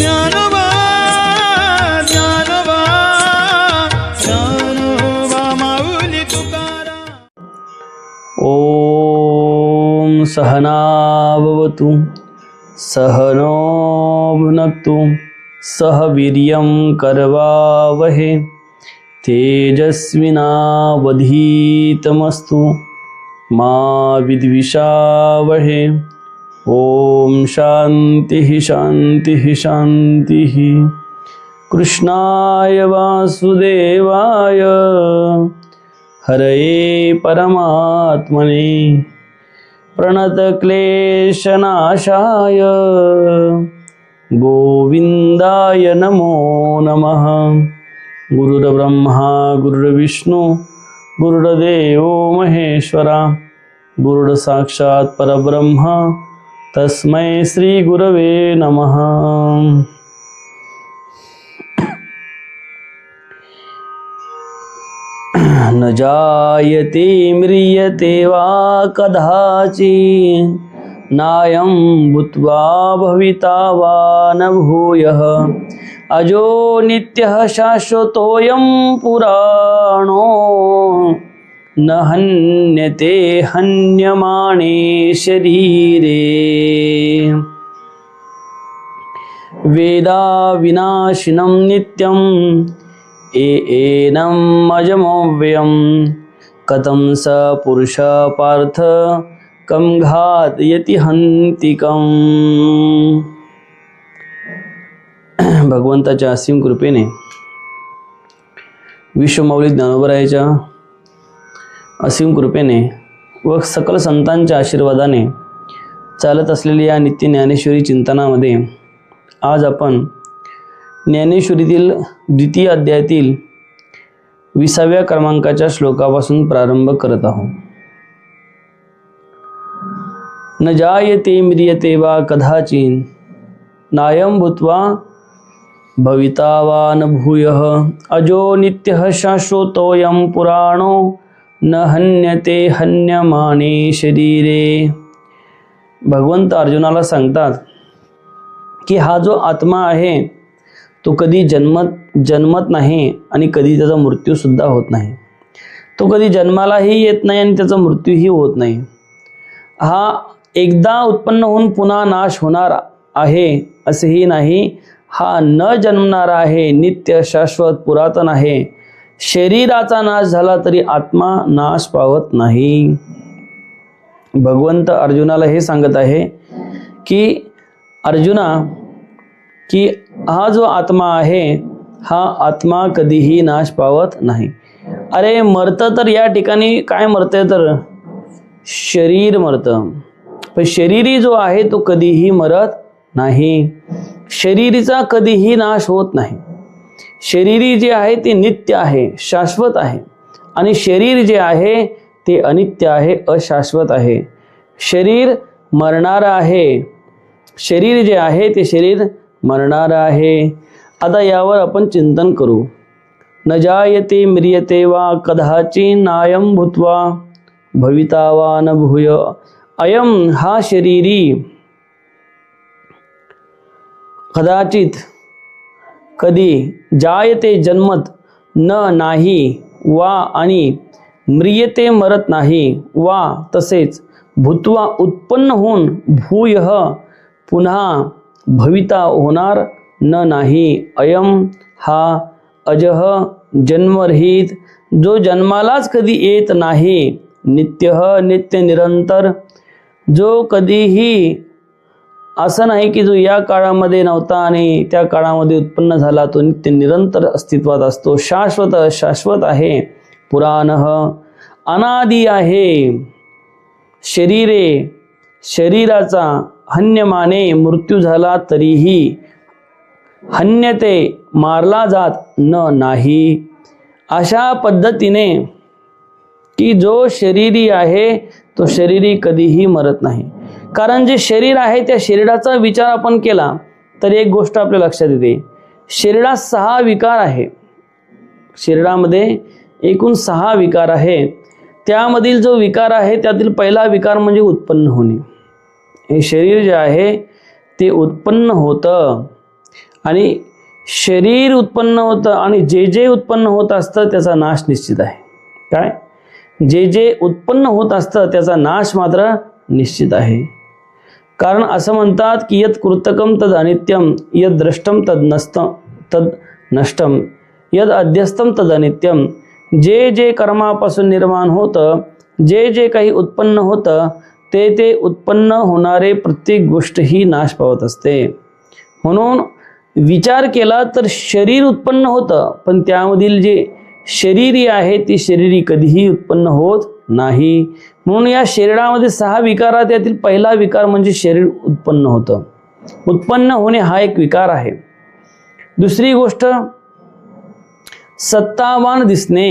ज्ञानोबा ज्ञानोबा ज्ञानोबा माऊली तुकाराम. ओम सहना भवतु सहनो भुनक्तु सह वीर्यं करवावहे तेजस्विनावधीतमस्तु मा विद्विषावहे. ओम शांतिः शांतिः शांतिः. कृष्णाय वासुदेवाय हरये परमात्मने प्रणतक्लेशनाशाय गोविंदाय नमो नमः. गुरुर्ब्रह्मा गुरुर्विष्णू गुरुर्देवो महेश्वरा गुरुर्साक्षात् परब्रह्म तस्मै श्री गुरवे नमः. न जायते म्रियते वा कदाचित् नायं भूत्वा भविता वा न भूयः अजो नित्यः शाश्वतोऽयं पुराणो न हन्यते हन्यमाने शरीरे. वेदा विनाशिनं नित्यं एनं अजमव्ययं कथं स पुरुष पार्थ कं घातयति हन्तिकम्. भगवंताच्या असीम कृपेने विश्वमौली ज्ञानोबरायाच्या असीम कृपेने व सकल संतांच्या आशीर्वादाने चालत असलेल्या या नित्य ज्ञानेश्वरी चिंतनामध्ये आज आपण ज्ञानेश्वरीतील द्वितीय अध्यायातील 20व्या क्रमांकाच्या श्लोकापासून प्रारंभ करत आहोत. न जायते म्रियते वा कदाचित् नायं भूत्वा भविता वा न भूयः अजो नित्यः शाश्वतोऽयं पुराणो न हन्यते हन्यमाने शरीरे. भगवंत अर्जुनाला सांगतात की हा जो आत्मा आहे तो कधी जन्मत नाही आणि कधी त्याचा मृत्यू सुद्धा होत नाही. तो कधी जन्मालाही येत नाही आणि त्याचा मृत्यूही होत नाही. हा एकदा उत्पन्न होऊन पुन्हा नाश होणार आहे असेही नाही. हा न जन्मणारा आहे, नित्य शाश्वत पुरातन आहे. शरीराचा नाश झाला तरी आत्मा नाश पावत नाही. भगवंत अर्जुनाला हे सांगत आहे की अर्जुना की हा जो आत्मा आहे हा आत्मा कधीही नाश पावत नाही. अरे मरतं तर या ठिकाणी काय मरतंय तर शरीर मरतं, पण शरीरी जो आहे तो कधीही मरत नाही. शरीरीचा कधीही नाश होत नाही. शरीरी जे आहे ते नित्य आहे, शाश्वत आहे, आणि शरीर जे आहे ते अनित्य आहे, अशाश्वत आहे. शरीर मरणारं आहे. शरीर जे आहे ते शरीर मरणारं आहे. आता यावर आपण चिंतन करू. न जायते म्रियते वा कदाचित् नायं भूत्वा भविता वा न भूय. अयम हा शरीरी कदाचित कधी, जायते जन्मत, न नाही, वा आणि म्रियते मरत नाही, वा तसेच भूत्वा उत्पन्न होऊन, भूयः पुन्हा भविता होणार न नाही. अयम हा अजह जन्मरहित जो जन्मालाच कधी येत नाही, नित्यः नित्य निरंतर जो कधीही असं नाही की जो या काळामध्ये नव्हता आणि त्या काळामध्ये उत्पन्न झाला, तो नित्य निरंतर अस्तित्वात असतो. शाश्वत शाश्वत आहे. पुराणः अनादि आहे. शरीरे शरीराचा हन्यमाने मृत्यू झाला तरीही हन्यते मारला जात नाही. अशा पद्धतीने की जो शरीरी आहे तो शरीरी कधीही मरत नाही. कारण जे शरीर आहे त्या शरीराचा विचार आपण केला तर एक गोष्ट आपल्या लक्षात येते. शरीरात 6 विकार आहे. शरीरामध्ये एकूण 6 विकार आहे. त्यामधील जो विकार आहे त्यातील पहिला विकार म्हणजे उत्पन्न होणे. हे शरीर जे आहे ते उत्पन्न होतं आणि शरीर उत्पन्न होतं आणि जे जे उत्पन्न होत असतं त्याचा नाश निश्चित आहे. काय? जे जे उत्पन्न होत असतं त्याचा नाश मात्र निश्चित आहे. कारण असं म्हणतात की यत् कृतकम तद अनित्यम, यद द्रष्टम तद नष्टम, यद अध्यस्तम तद अनित्यम. जे जे कर्मापासून निर्माण होतं, जे जे काही उत्पन्न होतं ते ते उत्पन्न होणारे प्रत्येक गोष्ट ही नाश पावत असते. म्हणून विचार केला तर शरीर उत्पन्न होतं, पण त्यामधील जे शरीरी आहे ती शरीरी कधीही उत्पन्न होत नाही. म्हणून या शरीरामध्ये 6 विकारात यातील पहिला विकार म्हणजे शरीर उत्पन्न होतं. उत्पन्न होणे हा एक विकार आहे. दुसरी गोष्ट सत्तावान दिसणे.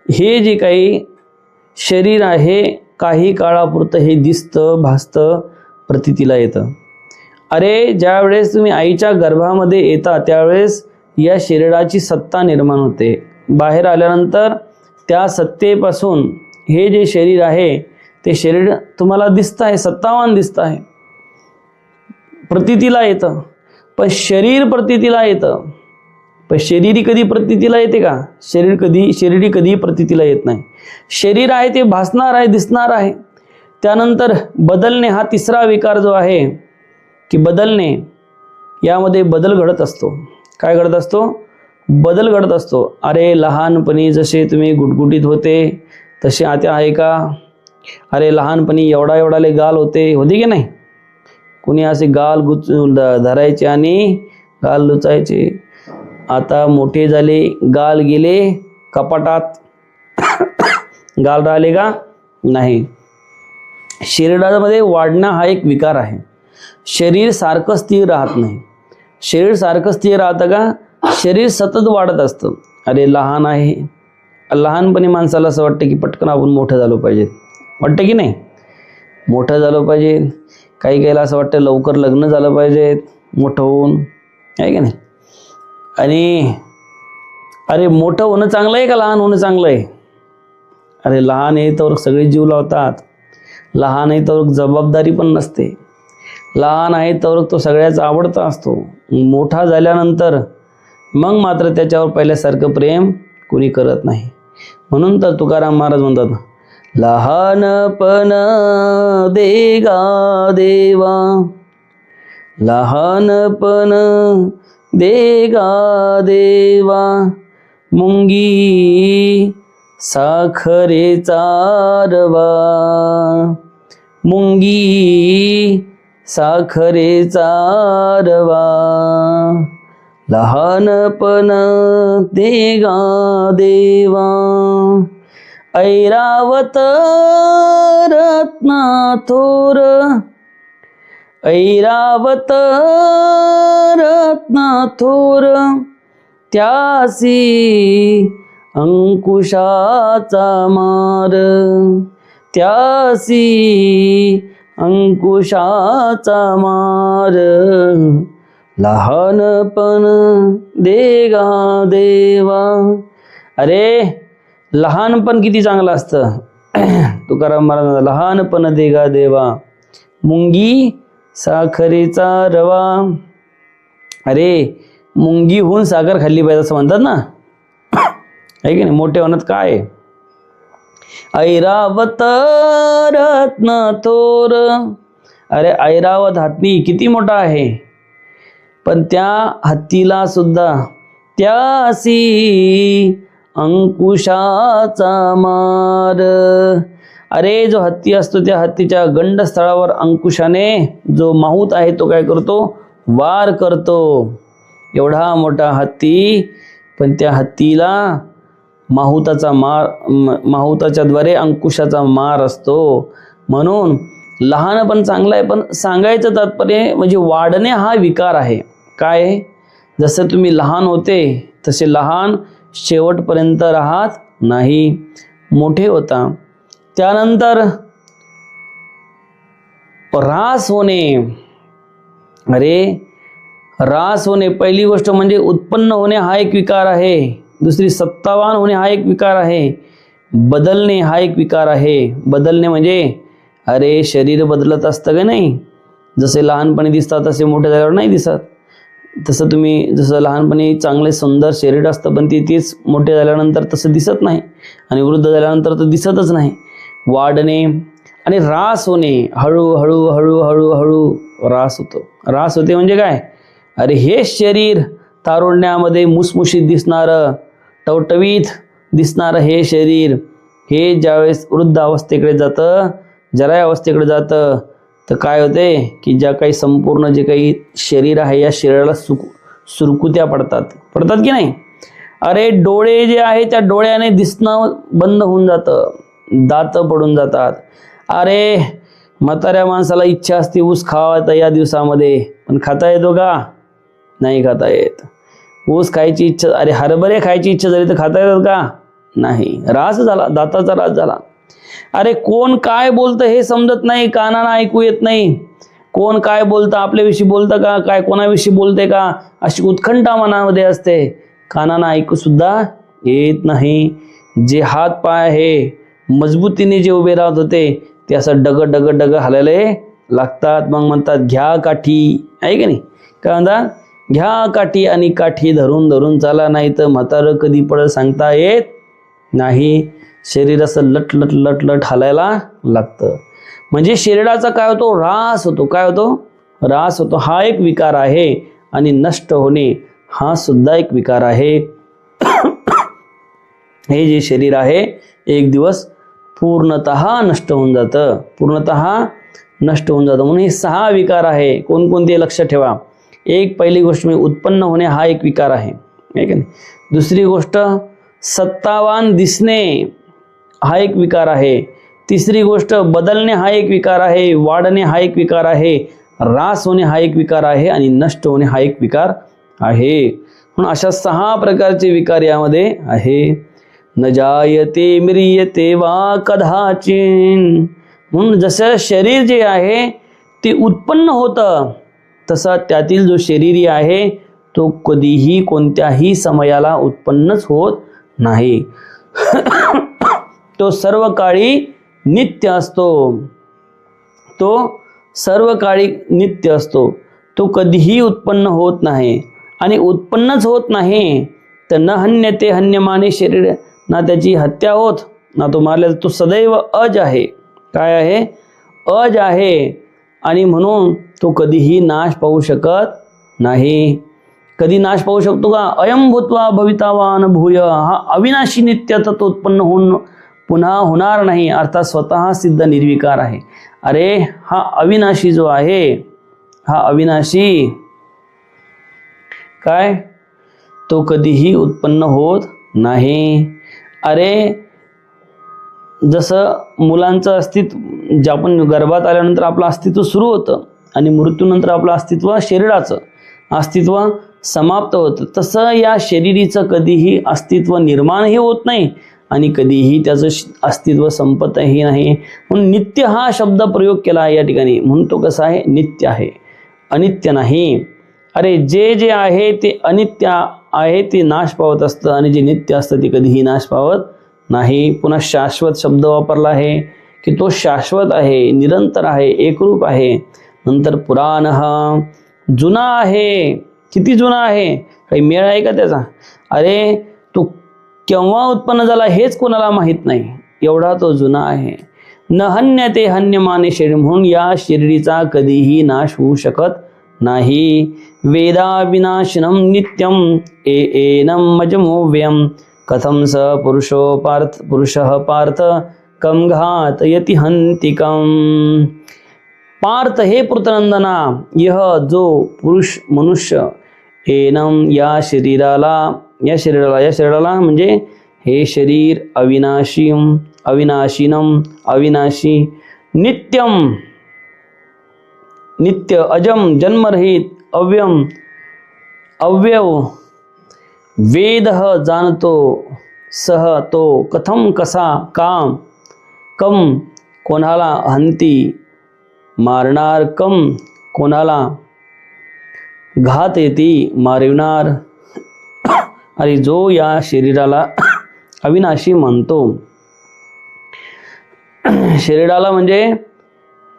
हे जे काही शरीर आहे काही काळापुरतं हे दिसतं, भासतं, प्रतीतीला येतं. अरे ज्यावेळेस तुम्ही आईच्या गर्भामध्ये येता त्यावेळेस या शरीराची सत्ता निर्माण होते. बाहेर आल्यानंतर त्या सत्तेपासून हे जे शरीर आहे ते शरीर तुम्हाला दिसतं आहे, सत्तावान दिसतं आहे, प्रतीतीला येतं. पण शरीर प्रतीतीला येतं, पण शरीरी कधी प्रतीतीला येते का? शरीरी कधी प्रतीतीला येत नाही. शरीर आहे ते भासणार आहे, दिसणार आहे. त्यानंतर बदलणे हा तिसरा विकार जो आहे की बदलणे, यामध्ये बदल घडत असतो. काय घडत असतो? बदल घडत असतो. अरे लहानपणी जसे तुम्ही गुटगुटीत होते तसे आता आहे का? अरे लहानपणी एवढाले गाल होते की नाही? कुणी असे गाल धरायचे आणि गाल लुचायचे. आता मोठे झाले, गाल गेले कपाटात, गाल राहिले का? नाही. शरीरामध्ये वाढणं हा एक विकार आहे. शरीर सारखं स्थिर राहत नाही. शरीर सारखं स्थिर राहतं का? शरीर सतत वाढत असतं. अरे लहान आहे, लहानपणी माणसाला असं वाटतं की पटकन आपण मोठं झालो पाहिजे, वाटतं की नाही? मोठं झालं पाहिजे. काहीला असं वाटतं लवकर लग्न झालं पाहिजे मोठं होऊन, आहे की नाही? आणि अरे मोठं होणं चांगलं आहे का लहान होणं चांगलं आहे? अरे लहान आहे तर सगळे जीव लावतात, लहान आहे तर जबाबदारी पण नसते, लहान आहे तर तो सगळ्याच आवडता असतो. मोठा झाल्यानंतर मग मात्र त्याच्यावर पहिल्यासारखं प्रेम कुणी करत नाही. म्हणून तर तुकाराम महाराज म्हणतात, लहानपण देगा देवा, लहानपण देगा देवा, मुंगी साखरेचा रवा, मुंगी साखरेचा रवा, लहानपण देगा देवा. ऐरावत रत्ना थोर, ऐरावत रत्ना थोर, त्यासी अंकुशाचा मार, त्यासी अंकुशाचा मार, लहानपण देगा देवा. अरे लहानपण किती चांगलं असतं. तुकाराम महाराज, लहानपण देगा देवा, मुंगी साखरेचा रवा. अरे मुंगीहून साखर खाल्ली पाहिजे असं म्हणतात ना, आहे की नाही? मोठे होण्यात काय? ऐरावत रत्न थोर. अरे ऐरावत हत्ती किती मोठा आहे, पण त्या हत्तीला सुद्धा त्यासी अंकुशाचा मार. अरे जो हत्ती असतो त्या हत्तीच्या गंडस्थळावर अंकुशाने जो माहूत आहे तो काय करतो? वार करतो. एवढा मोठा हत्ती, पण त्या हत्तीला माहुताचा मार, माहुताच्या द्वारे अंकुशाचा मार असतो. म्हणून लहानपण चांगलं आहे, पण सांगायचं तात्पर्य म्हणजे वाढणे हा विकार आहे. काय? जसं तुम्ही लहान होते तसे लहान शेवटपर्यंत राहत नाही, मोठे होता. त्यानंतर ऱ्हास होणे. अरे ऱ्हास होणे, पहिली गोष्ट म्हणजे उत्पन्न होणे हा एक विकार आहे. दुसरी सत्तावान होणे हा एक विकार आहे. बदलणे हा एक विकार आहे. बदलणे म्हणजे अरे शरीर बदलत असतं का नाही? जसे लहानपणी दिसतात तसे मोठे झाल्यावर नाही दिसत. तसं तुम्ही जसं लहानपणी चांगले सुंदर शरीर असतं, पण तीच मोठे झाल्यानंतर तसं दिसत नाही आणि वृद्ध झाल्यानंतर तर दिसतच नाही. वाढणे आणि ऱ्हास होणे, हळूहळू हळूहळू हळू ऱ्हास होतो. ऱ्हास होते म्हणजे काय? अरे हे शरीर तारुण्यामध्ये मुसमुशीत दिसणारं, टवटवीत दिसणारं हे शरीर, हे ज्यावेळेस वृद्ध अवस्थेकडे जातं, जराय अवस्थेकडे जातं, तर काय होते की ज्या काही संपूर्ण जे काही शरीर आहे या शरीराला सुरकुत्या पडतात की नाही? अरे डोळे जे आहे त्या डोळ्याने दिसणं बंद होऊन जातं, दात पडून जातात. अरे म्हाताऱ्या माणसाला इच्छा असते ऊस खावायचा या दिवसामध्ये, पण खाता येतो का? नाही खाता येत. ऊस खायची इच्छा, अरे हरभरे खायची इच्छा झाली तर खाता येतात का? नाही. ऱ्हास झाला, दाताचा ऱ्हास झाला. अरे कोण काय बोलतं हे समजत नाही, कानाला ऐकू येत नाही. कोण काय बोलतं, आपल्याविषयी बोलतं का, काय कोणाविषयी बोलते का, अशी उत्कंठा मनामध्ये असते. कानाला ऐकू सुद्धा येत नाही. जे हात पाय हे मजबूतीने जे उभे राहत होते ते असं डग डग डग हलायला लागतात. मग म्हणतात घ्या काठी, आहे की नाही? काय म्हणतात? घ्या काठी आणि काठी धरून धरून चाला, नाही तर म्हातारं कधी पडत सांगता येत नाही. शरीर असं लट लट लट लट हलायला लागतं. म्हणजे शरीराचा काय होतो? ऱ्हास होतो. काय होतो? ऱ्हास होतो. हा एक विकार आहे. आणि नष्ट होणे हा सुद्धा एक विकार आहे. हे जे शरीर आहे एक दिवस पूर्णतः नष्ट होऊन जातं, पूर्णतः नष्ट होऊन जातं. म्हणून हे 6 विकार आहे. कोणकोणते लक्ष ठेवा. एक पहिली गोष्ट म्हणजे उत्पन्न होणे हा एक विकार आहे, है की नाही? दुसरी गोष्ट सत्तावान दिसणे हा एक विकार आहे. तिसरी गोष्ट बदलणे हा एक विकार आहे. वाढणे हा एक विकार आहे. ऱ्हास होणे हा एक विकार आहे. आणि नष्ट होणे हा एक विकार आहे. म्हणून अशा 6 प्रकारचे विकार यामध्ये आहे. न जायते म्रियते वा कदाचिन. म्हणून जसं शरीर जे आहे ते उत्पन्न होतं, तसा त्यातील जो शरीरी आहे तो कधीही कोणत्याही समयाला उत्पन्नच होत नाही. तो सर्व काळी नित्य असतो. तो सर्व काळी नित्य असतो. तो कधीही उत्पन्न होत नाही. आणि उत्पन्नच होत नाही तर न हन्यते हन्यमाने शरीर, ना त्याची हत्या होत ना तो मारला. तो सदैव अज आहे. काय आहे? अज आहे. आणि म्हणून तो कधीही नाश पावू शकत नाही. कधी नाश पावू शकतो का? अयम भूत्वा भवितावान भूय. हा अविनाशी नित्याचा तो उत्पन्न होऊन पुन्हा होणार नाही, अर्थात स्वतः सिद्ध निर्विकार आहे. अरे हा अविनाशी जो आहे, हा अविनाशी काय, तो कधीही उत्पन्न होत नाही. अरे जसं मुलांचं अस्तित्व, जे आपण गर्भात आल्यानंतर आपलं अस्तित्व सुरू होतं आणि मृत्यूनंतर आपलं अस्तित्व, शरीराचं अस्तित्व समाप्त होतं, तसं या शरीरीचं कधीही अस्तित्व निर्माणही होत नाही आणि कधीही त्याचं अस्तित्व संपतही नाही. म्हणून नित्य हा शब्द प्रयोग केला आहे या ठिकाणी. म्हणून तो कसा आहे? नित्य आहे, अनित्य नाही. अरे जे जे आहे ते अनित्य आहे, ते नाश पावत असतं, आणि जे नित्य असतं ते कधीही नाश पावत नाही. पुन्हा शाश्वत शब्द वापरला आहे की तो शाश्वत आहे, निरंतर आहे, एकरूप आहे. नंतर पुराण हा जुना आहे. किती जुना आहे? काही मेळ आहे का त्याचा? अरे तो केव्हा उत्पन्न झाला हेच कोणाला माहीत नाही, एवढा तो जुना आहे. न हन्यते हन्यमाने शरीर. म्हणून या शरीरीचा कधीही नाश होऊ शकत नाही. वेदा विनाशनम नित्यम एनम मजमोव्यम कथम स पुरुषः पार्थ कम घातयति हंतिकम. पार्थ हे पृतनंदना, यह जो पुरुष मनुष्य, एनम या शरीराला म्हणजे हे शरीर, अविनाशीनम अविनाशी, नित्यम नित्य, अजम जन्मरहित, अव्यम अव्यव, वेदः जाणतो, सह तो, कथम कसा, काम कम कोणाला, हंती मारणार, कम कोणाला, घात येती मारविणार. अरे जो या शरीराला अविनाशी मानतो, शरीराला म्हणजे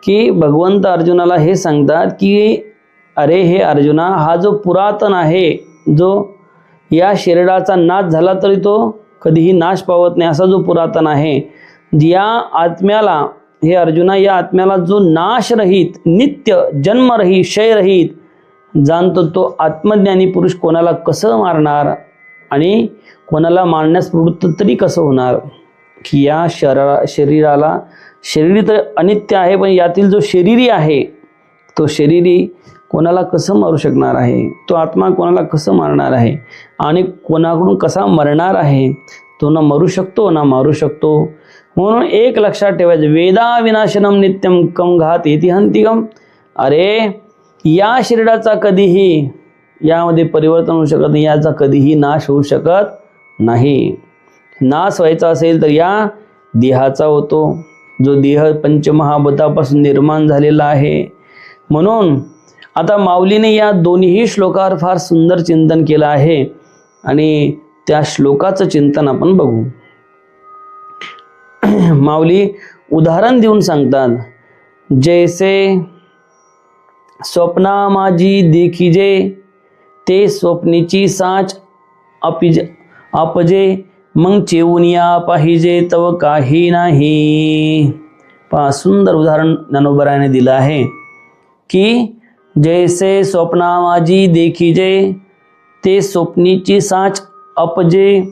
की भगवंत अर्जुनाला हे सांगतात की अरे हे अर्जुना, हा जो पुरातन आहे, जो या शरीराचा नाश झाला तरी तो कधीही नाश पावत नाही असा जो पुरातन आहे, या आत्म्याला, हे अर्जुना, या आत्म्याला जो नाश रहित, नित्य, जन्मरहित, क्षयरहित जाणतो, तो आत्मज्ञानी पुरुष कोणाला कसं मारणार आणि कोणाला मारण्यास प्रवृत्त तरी कसं होणार? की या शरीराला, शरीर तर अनित्य आहे, पण यातील जो शरीरी आहे, तो शरीरी कोणाला कसं मारू शकणार आहे? तो आत्मा कोणाला कसं मारणार आहे आणि कोणाकडून कसा मरणार आहे? तो ना मरू शकतो ना मारू शकतो. म्हणून एक लक्षात ठेवायचं, वेदा विनाशनम नित्यम कम घात इति हंतिकम. अरे या शरीराचा कधीही यामध्ये परिवर्तन होऊ शकत नाही, याचा कधीही नाश होऊ शकत नाही. नाश व्हायचा असेल तर या देहाचा होतो, जो देह पंचमहाभूतापासून निर्माण झालेला आहे. म्हणून आता माऊलीने या दोन्ही श्लोकावर फार सुंदर चिंतन केलं आहे आणि त्या श्लोकाचं चिंतन आपण बघू. माऊली उदाहरण देऊन सांगतात, जैसे स्वप्ना माझी देखिजे, ते स्वप्नीची साच आपजे, मग चेवूनिया पाहिजे तव काही नाही. पहा, सुंदर उदाहरण ज्ञानोबरायाने दिलं आहे की जैसे स्वप्ना माझी देखिजे, ते स्वप्नीची साच अपजे,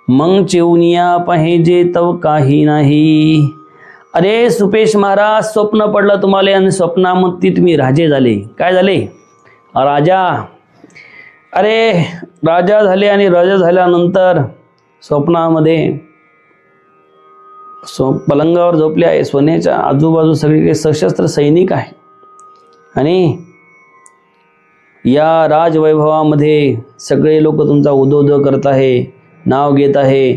मग चेवूनिया पाहिजे तव काही नाही. अरे सुपेश महाराज, स्वप्न पडलं तुम्हाला आणि स्वप्नामध्ये तुम्ही राजे झाले. काय झाले? राजा. अरे राजा झाले आणि राजा झाल्यानंतर स्वप्नामध्ये पलंगावर झोपले आहे, सोन्याच्या आजूबाजू सगळीकडे सशस्त्र सैनिक आहे आणि या राजवैभवामध्ये सगळे लोक तुमचा उदोउदो करत आहे, नाव घेत आहे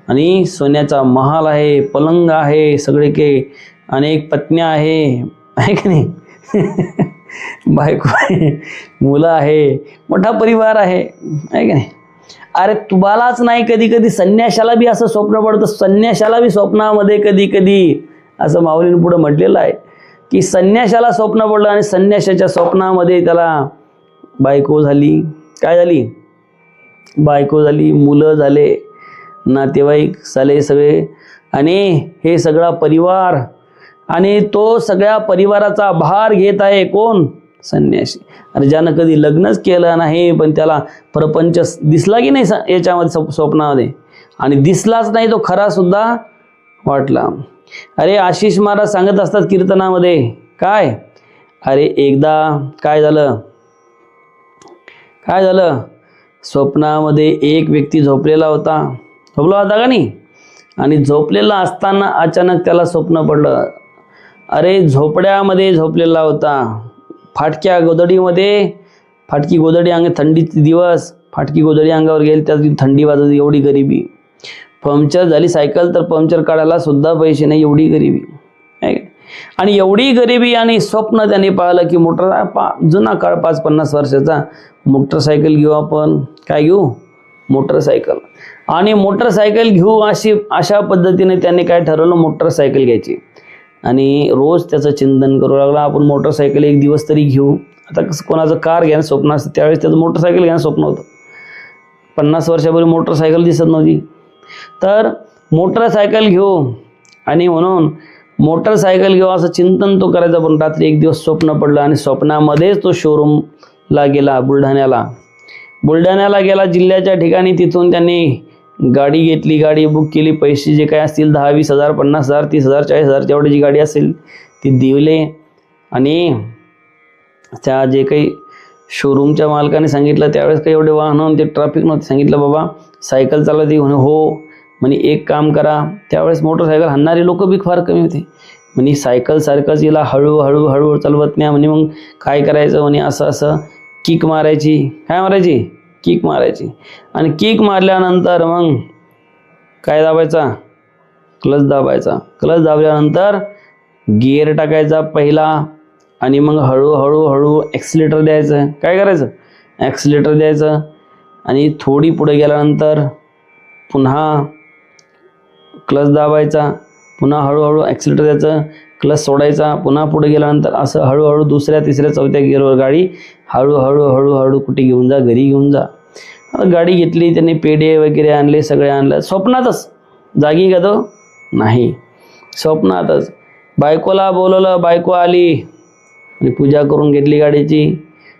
आणि सोन्याचा महाल आहे, पलंग आहे, सगळे के अनेक पत्न्या आहे की नाही? बायको आहे, मुलं आहे, मोठा परिवार आहे की नाही? अरे तुम्हालाच नाही, कधी कधी संन्याशाला बी असं स्वप्न पडतं. संन्याशाला बी स्वप्नामध्ये कधी कधी असं माऊलीने पुढे म्हटलेलं आहे की संन्याशाला स्वप्न पडलं आणि संन्याशाच्या स्वप्नामध्ये त्याला बायको झाली. काय झाली? बायको झाली, मुलं झाले, नातेवाईक झाले सगळे आणि हे सगळा परिवार, आणि तो सगळ्या परिवाराचा भार घेत आहे कोण? संन्यासी. आणि ज्यानं कधी लग्नच केलं नाही पण त्याला प्रपंच दिसला की नाही याच्यामध्ये स्वप्नामध्ये, आणि दिसलाच नाही तो खरा सुद्धा वाटला. अरे आशिष महाराज सांगत असतात कीर्तनामध्ये, काय? अरे एकदा काय झालं स्वप्नामध्ये एक व्यक्ती झोपलेला होता का नाही, आणि झोपलेला असताना अचानक त्याला स्वप्न पडलं. अरे झोपड्यामध्ये झोपलेला होता, फाटक्या गोदडीमध्ये, फाटकी गोदडी अंग, थंडीचे दिवस, फाटकी गोदडी अंगावर गेली, त्यात थंडी वाजत, एवढी गरिबी. पंक्चर झाली सायकल तर पंक्चर काढायला सुद्धा पैसे नाही, एवढी गरिबी. आणि एवढी गरिबी आणि स्वप्न त्याने पाहिलं की जुना काळ 5-50 वर्षाचा, मोटरसायकल घेऊ आपण. काय घेऊ? मोटरसायकल. आणि मोटरसायकल घेऊ अशा पद्धतीने त्याने काय ठरवलं, मोटरसायकल घ्यायची. आणि रोज त्याचं चिंतन करू लागला, आपण मोटरसायकल एक दिवस तरी घेऊ. आता कसं कोणाचं कार घ्यायला स्वप्न असतं, त्यावेळेस त्याचं मोटरसायकल घ्यायला स्वप्न होतं. 50 वर्षापूर्वी मोटरसायकल दिसत नव्हती, तर मोटरसायकल घेऊ. आणि म्हणून मोटरसायकल घेऊ असं चिंतन तो करायचा. पण रात्री एक दिवस स्वप्न पडलं आणि स्वप्नामध्येच तो शोरूमला गेला, बुलढाण्याला गेला, जिल्ह्याच्या ठिकाणी. तिथून त्यांनी गाडी घेतली, गाडी बुक केली, पैसे जे काय असतील 10-20 हजार, 50 हजार, 30 हजार, 40 हजार जेवढी जी गाडी असेल ती दिले. आणि त्या जे काही शोरूमच्या मालकाने सांगितलं, त्यावेळेस काही एवढे वाहन ते ट्रॅफिक नव्हते, सांगितलं बाबा सायकल चालवते म्हणे. हो म्हणे, एक काम करा, त्यावेळेस मोटरसायकल हाणणारे लोक बी फार कमी होते म्हणे. सायकल सारखंच हिला हळूहळू चालवत नाही म्हणे. मग काय करायचं म्हणे, असं किक मारायची. काय मारायची? किक मारायची. आणि किक मारल्यानंतर मग काय दाबायचा? क्लच दाबायचा. क्लच दाबल्यानंतर गिअर टाकायचा पहिला, आणि मग हळूहळू ॲक्सिलेटर द्यायचं. काय करायचं? ॲक्सिलेटर द्यायचं. आणि थोडी पुढे गेल्यानंतर पुन्हा क्लच दाबायचा, पुन्हा हळूहळू ॲक्सिलेटर द्यायचं, क्लच सोडायचा, पुन्हा पुढे गेल्यानंतर असं हळूहळू 2ऱ्या 3ऱ्या 4थ्या गिअरवर गाडी हळूहळू हळूहळू कुठे घेऊन जा, घरी घेऊन जा. गाडी घेतली त्याने, पेढे वगैरे आणले, सगळे आणलं. स्वप्नातच, जागी का तो नाही, स्वप्नातच. बायकोला बोलवलं, बायको आली आणि पूजा करून घेतली गाडीची.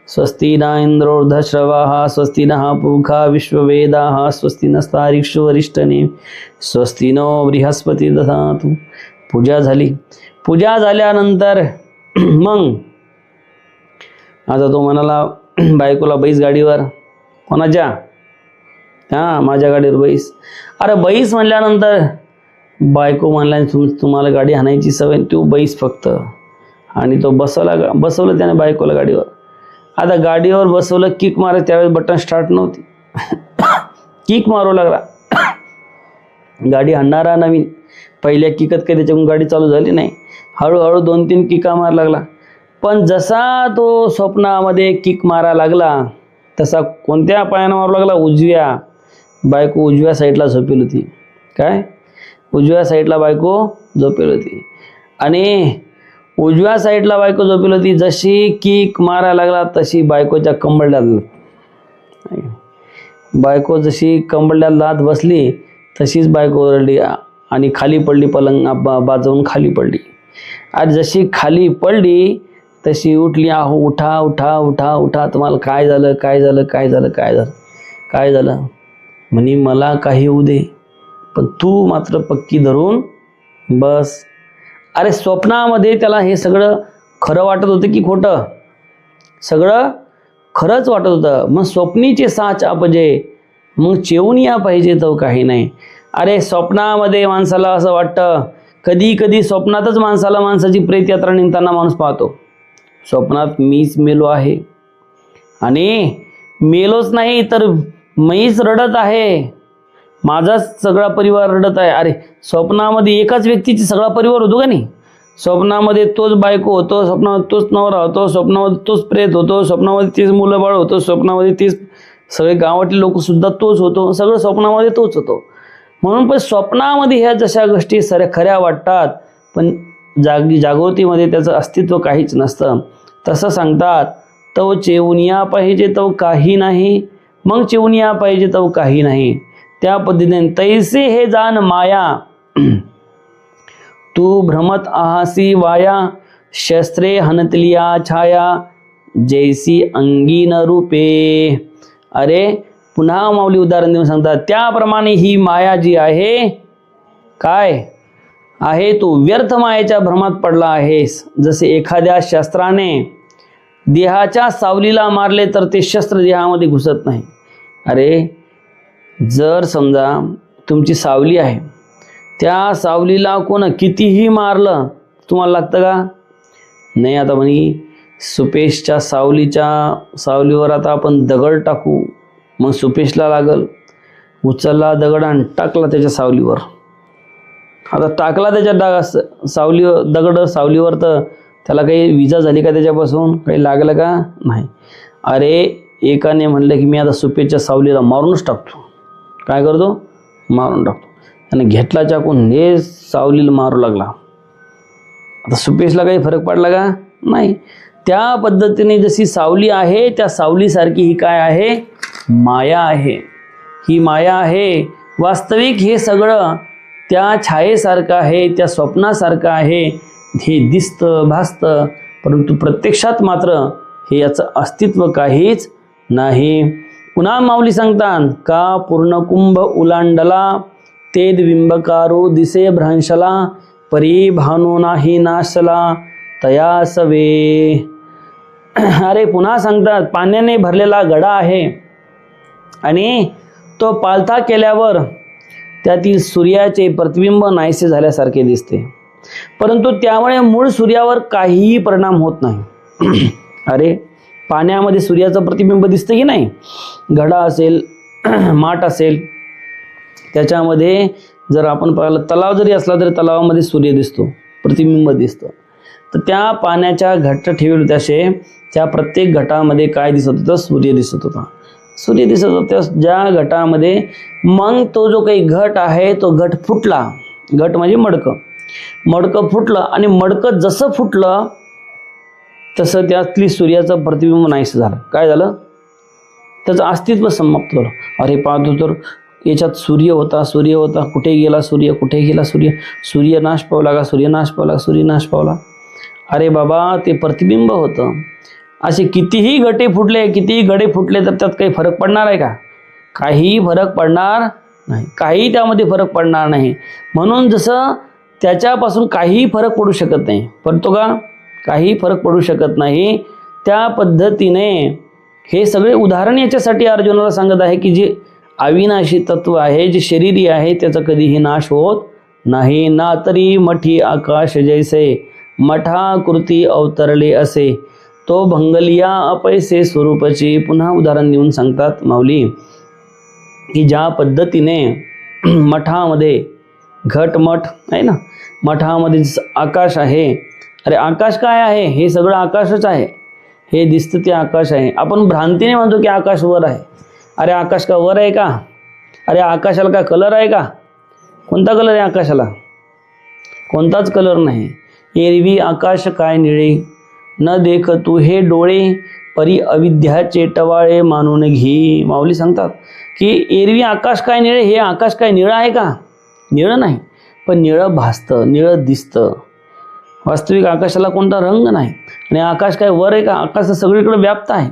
स्वस्ति न इंद्रो वृद्धश्रवाः स्वस्ति नः पूषा विश्ववेदाः स्वस्ति नस्तारिक्षो अरिष्टनेमिः स्वस्ति नो बृहस्पती दधातु. पूजा झाली. पूजा झाल्यानंतर मग आता तो म्हणाला बायकोला, बैस गाडीवर. कोणाच्या? हां, माझ्या गाडीवर बैस. अरे बैस म्हणल्यानंतर बायको म्हणला, तुम्हाला गाडी हाणायची सवय, तू बैस फक्त. आणि तो बसवलं त्याने बायकोला गाडीवर. आता गाडीवर बसवलं, किक मारत, त्यावेळेस बटन स्टार्ट नव्हती. किक मारू लागला. गाडी हाणणारा नवीन, पहिल्या किकत काही त्याच्याकडून गाडी चालू झाली नाही. हळूहळू 2-3 किका मारा लागला. पण जसा तो स्वप्नामध्ये किक मारा लागला तसा कोणत्या पायानं मारू लागला? उजव्या. बायको उजव्या साईडला झोपेल होती. काय? उजव्या साईडला बायको झोपेल होती. आणि उजव्या साईडला बायको झोपेल होती. जशी किक मारा लागला तशी बायकोच्या कंबरड्यात, बायको जशी कंबरड्यात लाथ बसली तशीच बायको ओरडली आणि खाली पडली, पलंग बाजवून खाली पडली. आणि जशी खाली पडली तशी उठली. आहो, उठा उठा उठा उठा, तुम्हाला काय झालं, काय झालं, काय झालं, काय झालं, काय झालं? म्हणे, मला काही होऊ दे, पण तू मात्र पक्की धरून बस. अरे स्वप्नामध्ये त्याला हे सगळं खरं वाटत होतं की खोटं? सगळं खरंच वाटत होतं. मग स्वप्नीचे साच आपजे, मग चेवून या पाहिजे तो काही नाही. अरे स्वप्नामध्ये माणसाला असं वाटतं, कधी कधी स्वप्नातच माणसाला माणसाची प्रेतयात्रा निघताना माणूस पाहतो. स्वप्नात मीच मेलो आहे आणि मेलोच नाही तर मीच रडत आहे, माझाच सगळा परिवार रडत आहे. अरे स्वप्नामध्ये एकाच व्यक्तीची सगळा परिवार होतो का नाही? स्वप्नामध्ये तोच बायको होतो, स्वप्नामध्ये तोच नवरा होतो, स्वप्नामध्ये तोच प्रेत होतो, स्वप्नामध्ये तेच मुलं बाळ होतं, स्वप्नामध्ये तेच सगळे गावातले लोक सुद्धा तोच होतो, सगळं स्वप्नामध्ये तोच होतो. म्हणून पण स्वप्नामध्ये ह्या जशा गोष्टी खऱ्या वाटतात, पण जागृतीमध्ये त्याचं अस्तित्व काहीच नसतं. तसं सांगतात, तो चेवूनिया पाहिजे तो काही नाही, मग चेवूनिया पाहिजे तो काही नाही. त्या पद्धतीने तैसे हे जान माया, तू भ्रमत आहासी वाया, शस्त्रे हनतलिया छाया, जैसी अंगीन रूपे. अरे पुन्हा माऊली उदाहरण देऊन सांगतात, त्याप्रमाणे ही माया जी आहे, काय आहे? तू व्यर्थ मायेच्या भ्रमात पडला आहेस. जसे एखाद्या शस्त्राने देहाच्या सावलीला मारले तर ते शस्त्र देहामध्ये घुसत नाही. अरे जर समजा तुमची सावली आहे, त्या सावलीला कोण कितीही मारलं तुम्हाला लागतं का? नाही. आता म्हणे सुपेशच्या सावलीवर आता आपण दगड टाकू, मग सुपेशला लागल. उचलला दगड आणि टाकला त्याच्या सावलीवर. आता टाकला त्याच्या सावलीवर तर त्याला काही विजा झाली का? त्याच्यापासून काही लागलं का? नाही. अरे एकाने म्हणलं की मी आता सुपेशच्या सावलीला मारूनच टाकतो. काय करतो? मारून टाकतो. त्याने घेतला चाकून, हे सावलीला मारू लागला. आता सुपेशला काही फरक पडला का? नाही. त्या पद्धतीने जशी सावली आहे, त्या सावलीसारखी ही काय आहे? माया आहे. ही माया आहे. वास्तविक हे सगळं त्या छायेसारखं आहे, त्या स्वप्नासारखं आहे. हे दिसतं, भासतं, परंतु प्रत्यक्षात मात्र हे याचं अस्तित्व काहीच नाही. पुन्हा माऊली सांगतात, का पूर्ण कुंभ उलांडला, तेद बिंबकारो दिसे भ्रंशला, परी भानो नाही नाशला, तया सवे. अरे पुन्हा सांगतात, पाण्याने भरलेला घडा आहे आणि तो पालथा केल्यावर त्यातील सूर्याचे प्रतिबिंब नाहीसे झाल्यासारखे दिसते, परंतु त्यामुळे मूळ सूर्यावर काहीही परिणाम होत नाही. अरे पाण्यामध्ये सूर्याचं प्रतिबिंब दिसतं की नाही? घडा असेल, माठ असेल, त्याच्यामध्ये जर आपण पाहिलं, तलाव जरी असला तरी तलावामध्ये सूर्य दिसतो, प्रतिबिंब दिसतं. तर त्या पाण्याच्या घट्ट ठेवले तसे त्या प्रत्येक घटामध्ये काय दिसत होतं? सूर्य दिसत होता. सूर्य दिसत होता ज्या घटामध्ये. मग तो जो काही घट आहे तो घट फुटला. घट म्हणजे मडकं. मडकं फुटलं आणि मडकं जसं फुटलं तसं त्यातली सूर्याचं प्रतिबिंब नाहीसं झालं. काय झालं? त्याचं अस्तित्व समाप्त झालं. अरे पाहतो तर याच्यात सूर्य होता, कुठे गेला सूर्य, सूर्यनाश पावला का, सूर्यनाश पावला. अरे बाबा, ते प्रतिबिंब होतं. असे कितीही गटे फुटले तर त्यात काही फरक पडणार आहे का? काही फरक पडणार नाही, काही त्यामध्ये फरक पडणार नाही. म्हणून जसं त्याच्यापासून काही फरक पडू शकत नाही, पडतो का? काही फरक पडू शकत नाही. त्या पद्धतीने हे सगळे उदाहरण याच्यासाठी अर्जुनाला सांगत आहे की जे अविनाशी तत्व आहे, जे शरीरी आहे, त्याचा कधीही नाश होत नाही. ना तरी मठी आकाश जैसे, मठाकृती अवतरले असे, तो भंगलिया अपैसे स्वरूपाची. पुन्हा उदाहरण देऊन सांगतात माऊली की ज्या पद्धतीने मठामध्ये घटमठ आहे ना, मठामध्ये आकाश आहे. अरे आकाश काय आहे? हे सगळं आकाशच आहे. हे दिसतं ते आकाश आहे. आपण भ्रांतीने म्हणतो की आकाश वर आहे. अरे आकाश का वर आहे का? अरे आकाशाला का कलर आहे का? कोणता कलर आहे आकाशाला? कोणताच कलर नाही. एरवी आकाश काय निळे, न देख तू हे डोळे, परी अविद्याचे टवाळे मानून घे. माऊली सांगतात की एरवी आकाश काय निळे, हे आकाश काय निळं आहे का? निळं नाही, पण निळं भासतं, निळं दिसतं. वास्तविक आकाशाला कोणता रंग नाही. आणि आकाश काय वर आहे का? आकाश सगळीकडे व्याप्त आहे,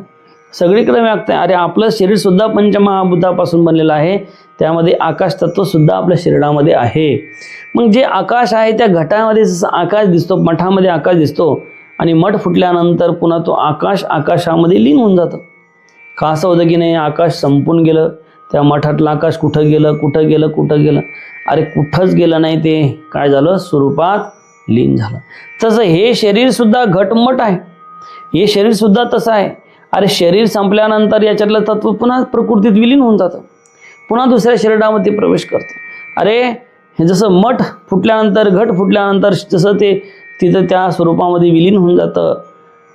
सगळीकडे व्याप्त आहे. अरे आपलं शरीर सुद्धा पंचमहाभूतापासून बनलेलं आहे, त्यामध्ये आकाश तत्व सुद्धा आपल्या शरीरामध्ये आहे. मग जे आकाश आहे त्या घटामध्ये जसं आकाश दिसतो, मठामध्ये आकाश दिसतो, आणि मठ फुटल्यानंतर पुन्हा तो आकाशामध्ये लीन होऊन जातं. का असं होतं की नाही, आकाश संपून गेलं, त्या मठातलं आकाश कुठं गेलं? अरे कुठंच गेलं नाही, ते काय झालं? स्वरूपात लीन झालं. तसं हे शरीर सुद्धा घटमट आहे, हे शरीर सुद्धा तसं आहे. अरे शरीर संपल्यानंतर याच्यातलं तत्व पुन्हा प्रकृतीत विलीन होऊन जातं, पुन्हा दुसऱ्या शरीरामध्ये प्रवेश करतं. अरे हे जसं मठ फुटल्यानंतर, घट फुटल्यानंतर जसं ते तिथं त्या स्वरूपामध्ये विलीन होऊन जातं,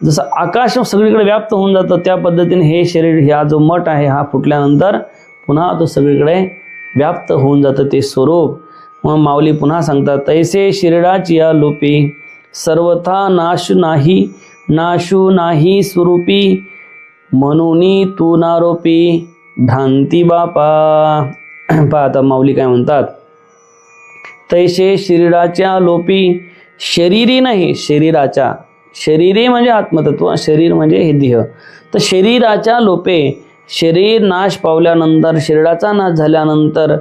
जसं आकाश सगळीकडे व्याप्त होऊन जातं, त्या पद्धतीने हे शरीर, हा जो मठ आहे, हा फुटल्यानंतर पुन्हा तो सगळीकडे व्याप्त होऊन जातं ते स्वरूप. मग माऊली पुन्हा सांगतात, तैसे शिरडाची या लोपी, सर्वथा नाशू नाही स्वरूपी, म्हणून तू नारोपी भ्रांती बापा. पाहता माऊली काय म्हणतात, तैसे शिरडाच्या लोपी, शरीरी नाही, शरीराच्या, शरीरी म्हणजे आत्मतत्व, शरीर म्हणजे हे देह. तर शरीराच्या लोपे, शरीर नाश पावल्यानंतर, शरीराचा नाश झाल्यानंतर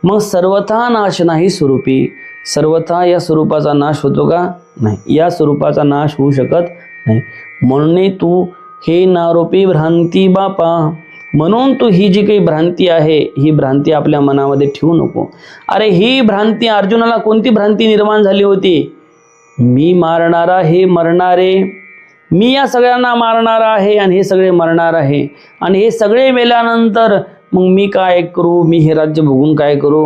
मग सर्वथा नाश नाही स्वरूपी. सर्वथा या स्वरूपाचा नाश होतो का? नाही, या स्वरूपाचा नाश होऊ शकत नाही. म्हणून तू हे नारोपी भ्रांती बापा, म्हणून तू ही जी काही भ्रांती आहे, ही भ्रांती आपल्या मनामध्ये ठेवू नको. अरे ही भ्रांती, अर्जुनाला कोणती भ्रांती निर्माण झाली होती? मी मारणारा, हे मरणारे, मी या सगळ्यांना मारणारा आहे आणि हे सगळे मरणार आहे, आणि हे सगळे मेल्यानंतर मग मी काय करू? मी हे राज्य भोगून काय करू?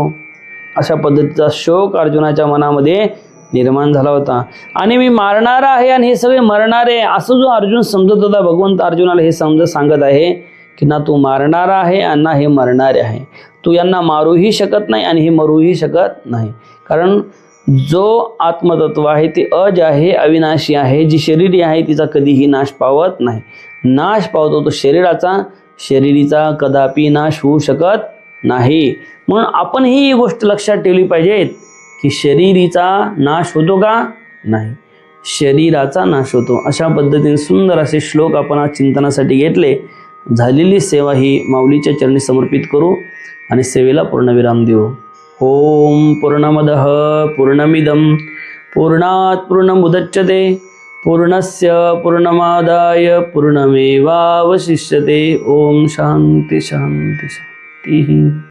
अशा पद्धतीचा शोक अर्जुनाच्या मनामध्ये निर्माण झाला होता. आणि मी मारणारा आहे आणि हे सगळे मरणारे, असं जो अर्जुन समजत होता, भगवंत अर्जुनाला हे सांगत आहे की ना तू मारणारा आहे आणि ना हे मरणारे आहे. तू यांना मारूही शकत नाही आणि हे मरूही शकत नाही. कारण जो आत्मतत्व आहे ते अज आहे, अविनाशी आहे. जी शरीरी आहे तिचा कधीही नाश पावत नाही. नाश पावतो तो शरीराचा, शरीरीचा कदापि नाश होऊ शकत नाही. म्हणून आपण ही गोष्ट लक्षात ठेवली पाहिजे की शरीरीचा नाश होतो का? नाही, शरीराचा नाश होतो. अशा पद्धतीने सुंदर असे श्लोक आपण आज चिंतनासाठी घेतले. झालेली सेवा ही माऊलीच्या चरणी समर्पित करू आणि सेवेला पूर्णविराम देऊ. ओम पूर्णमदः पूर्णमिदं पूर्णात् पूर्णमुदच्यते पूर्णस्य पूर्णमादाय पूर्णमेवावशिष्यते. ओम शांती शांती शांती.